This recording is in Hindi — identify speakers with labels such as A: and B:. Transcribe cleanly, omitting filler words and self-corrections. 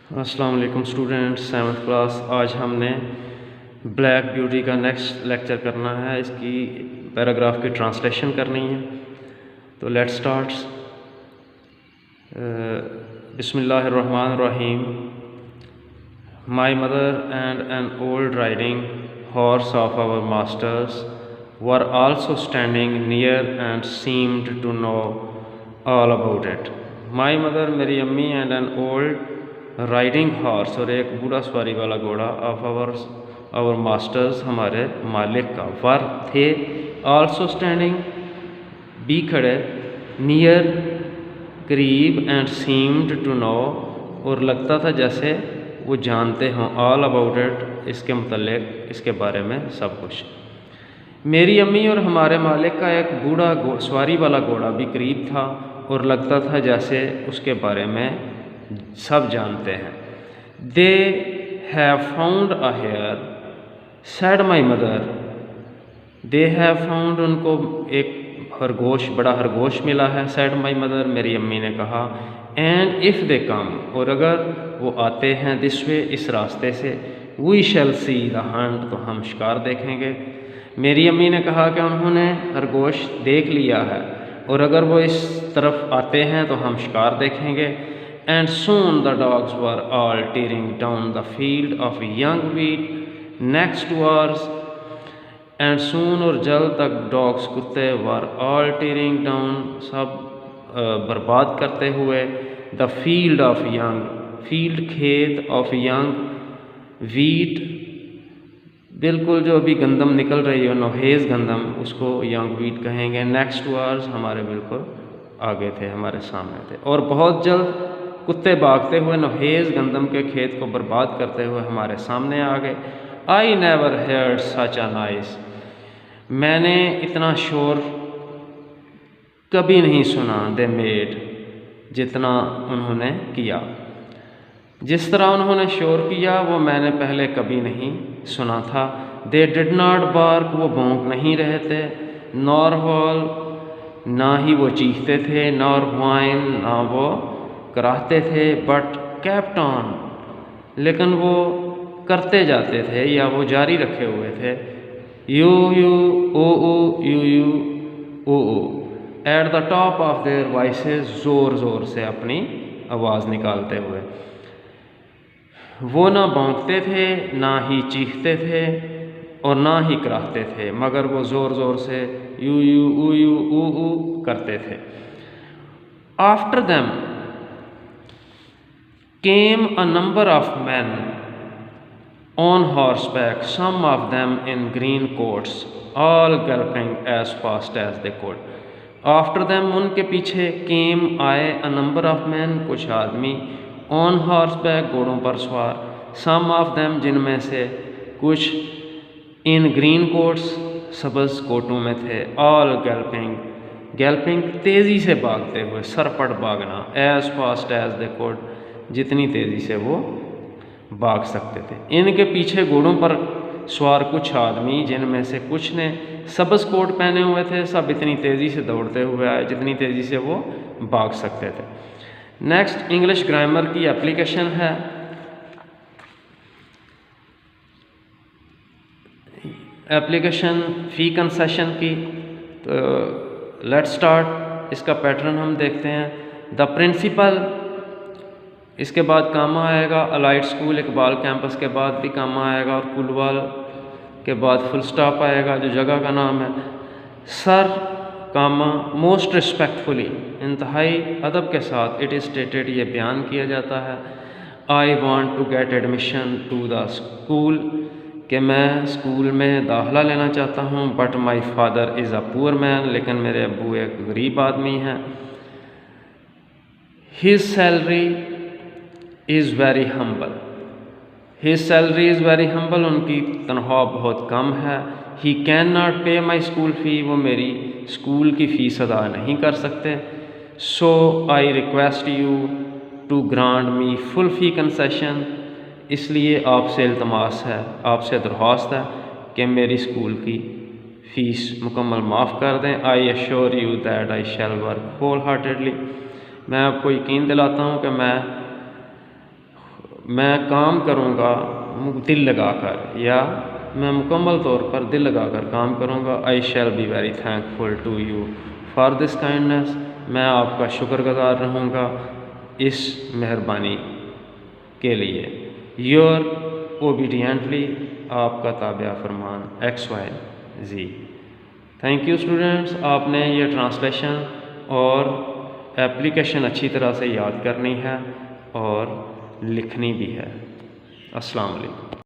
A: अस्सलाम वालेकुम स्टूडेंट्स, 7th क्लास। आज हमने ब्लैक ब्यूटी का नेक्स्ट लेक्चर करना है। इसकी पैराग्राफ की ट्रांसलेशन करनी है। तो लेट्स स्टार्ट। बिस्मिल्लाहिर्रहमानिर्रहीम। My mother and an old riding horse of our masters were also standing near and seemed to know all about it. My mother मेरी अम्मी and an old riding horse और एक बूढ़ा सवारी वाला घोड़ा ऑफ आवर मास्टर्स हमारे मालिक का वर थे आल्सो स्टैंडिंग भी खड़े नियर करीब एंड सीम्ड टू नो और लगता था जैसे वो जानते हों ऑल अबाउट इट इसके मतलब इसके बारे में सब कुछ। मेरी अम्मी और हमारे मालिक का एक बूढ़ा सवारी वाला घोड़ा भी करीब था और लगता था जैसे उसके बारे में सब जानते हैं। They have found a hare said my mother. They have found उनको एक खरगोश, बड़ा खरगोश मिला है। सैड माई मदर मेरी अम्मी ने कहा। एंड इफ़ दे कम और अगर वो आते हैं दिस वे इस रास्ते से, we shall see the hunt तो हम शिकार देखेंगे। मेरी अम्मी ने कहा कि उन्होंने खरगोश देख लिया है और अगर वो इस तरफ आते हैं तो हम शिकार देखेंगे। And soon the dogs were all tearing down the field of young wheat next to ours. And soon और जल्द तक dogs कुत्ते were all tearing down सब बर्बाद करते हुए the field of young field खेत of young wheat बिल्कुल जो अभी गंदम निकल रही है नोहेज गंदम उसको young wheat कहेंगे। next to ours हमारे बिल्कुल आगे थे, हमारे सामने थे। और बहुत जल्द कुत्ते भागते हुए नोहेज गंदम के खेत को बर्बाद करते हुए हमारे सामने आ गए। I never heard such a noise. मैंने इतना शोर कभी नहीं सुना। दे मेड जितना उन्होंने किया, जिस तरह उन्होंने शोर किया वो मैंने पहले कभी नहीं सुना था। दे डिड नॉट बार्क वो भौंक नहीं रहे थे। नॉर हॉल ना ही वो चीखते थे। नॉर वाइन ना वो कराहते थे। बट कैप्ट ऑन लेकिन वो करते जाते थे या वो जारी रखे हुए थे। You you oh you oh at the top of their voices ज़ोर ज़ोर से अपनी आवाज़ निकालते हुए। वो ना भौंकते थे ना ही चीखते थे और ना ही कराहते थे मगर वो ज़ोर ज़ोर से यू यू ऊ करते थे। After them came a number of men on horseback, some of them in green coats, all galloping as fast as they could. After them उनके पीछे came आए a number of men कुछ आदमी on horseback घोड़ों पर सवार, some of them जिनमें से कुछ in green coats सबज कोटों में थे, all galloping तेज़ी से भागते हुए, सरपट भागना, as fast as they could जितनी तेज़ी से वो भाग सकते थे। इनके पीछे घोड़ों पर सवार कुछ आदमी जिनमें से कुछ ने सबज कोट पहने हुए थे, सब इतनी तेज़ी से दौड़ते हुए आए जितनी तेज़ी से वो भाग सकते थे। नेक्स्ट इंग्लिश ग्रामर की एप्लीकेशन है। एप्लीकेशन फ़ी कंसेशन की। तो लेट्स स्टार्ट। इसका पैटर्न हम देखते हैं। द प्रिंसिपल, इसके बाद कामा आएगा। अलाइड स्कूल इकबाल कैंपस के बाद भी कामा आएगा और कुलवाल के बाद फुल स्टॉप आएगा जो जगह का नाम है। सर कामा मोस्ट रिस्पेक्टफुली इंतहाई अदब के साथ इट इज़ स्टेटेड ये बयान किया जाता है। I want to get admission to the school कि मैं स्कूल में दाखिला लेना चाहता हूँ। But my father is a poor man लेकिन मेरे अब्बू एक गरीब आदमी हैं। His salary is very humble. His salary is very humble उनकी तनख्वाह बहुत कम है। ही कैन नॉट पे माई स्कूल फ़ी वो मेरी स्कूल की फ़ीस अदा नहीं कर सकते। So I request you to grant me full fee concession इसलिए आपसे इल्तमास है, आपसे दरख्वास्त है कि मेरी स्कूल की फ़ीस मुकम्मल माफ़ कर दें। I assure you that I shall work wholeheartedly मैं आपको यकीन दिलाता हूँ कि मैं मैं काम करूँगा दिल लगाकर, या मैं मुकम्मल तौर पर दिल लगाकर काम करूँगा। I shall be very thankful to you for this kindness. मैं आपका शुक्रगुजार रहूँगा इस मेहरबानी के लिए। योर ओबीडियंटली, आपका ताबिया फरमान XYZ। थैंक यू स्टूडेंट्स, आपने ये ट्रांसलेशन और एप्लीकेशन अच्छी तरह से याद करनी है और लिखनी भी है। अस्सलाम वालेकुम।